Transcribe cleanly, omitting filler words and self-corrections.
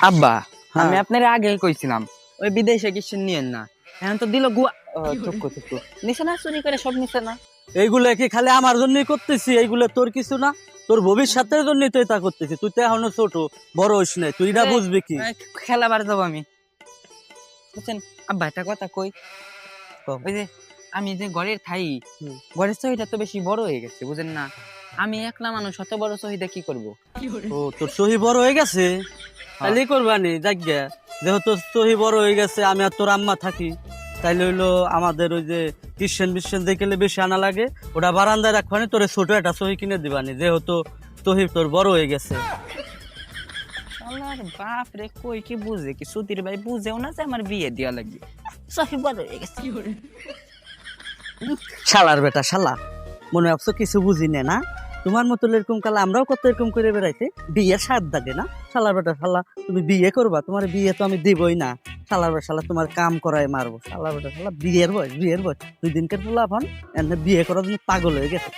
আব্বা হ্যাঁ। আমি আপনার আগে কইছিলাম ওই বিদেশে কিছু নিয়েন না, এখন তো দিল গুয়া চুক্কু চুক্কু নিছে না, চুরি করে সব নিছে না। এইগুলো কি খালি আমার জন্যই করতেছি? এইগুলো তোর কিছু না, তোর ভবিষ্যতের জন্যই তুই তা করতেছি। তুই তো এখনো ছোট, বড় হইস নাই, তুই এটা বুঝবি কি? খেলাবার যাবো আমি, বুঝছেন? আব্বা একটা কথা কই, ওই যে আমি যে ঘরের থাই, ঘরের চহিদা তো বেশি বড় হয়ে গেছে, বুঝেন না? আমি একলা মানুষ, অত বড় চহিদা কি করব? ও তোর সহি বড় হয়ে গেছে, তাইলে করবানি জায়গা। যেহেতু সহি বড় হয়ে গেছে, আমি আর তোর আম্মা থাকি, তাইলে হইলো আমাদের ওই যে ক্রিশ্চিয়ান দেখলে বেশি আনা লাগে, ওটা বারান্দায় রাখবানি, তোর ছোট একটা সহি কিনে দিবানি, যেহেতু সহি তোর বড় হয়ে গেছে। শালার বাপ রে, কই কি বুঝে কি সুধীর ভাই বুঝেও না যে আমার বিয়ে দেওয়া লাগবে, সহি বড় হয়ে গেছে। শালার বেটা শালা, মনে ভাবছো কিছু বুঝি না? তোমার মতো এরকম কালে আমরাও কত এরকম করে বেড়াইছে, বিয়ের স্বাদ লাগে না? শালার বেটা শালা, তুমি বিয়ে করবা? তোমার বিয়ে তো আমি দিবই না। শালার বেটা শালা, তোমার কাম করায় মারবো। শালার বেটা শালা, বিয়ের বয়স 2 দিনকার পোলা এখন, বিয়ে করার জন্য পাগল হয়ে গেছে।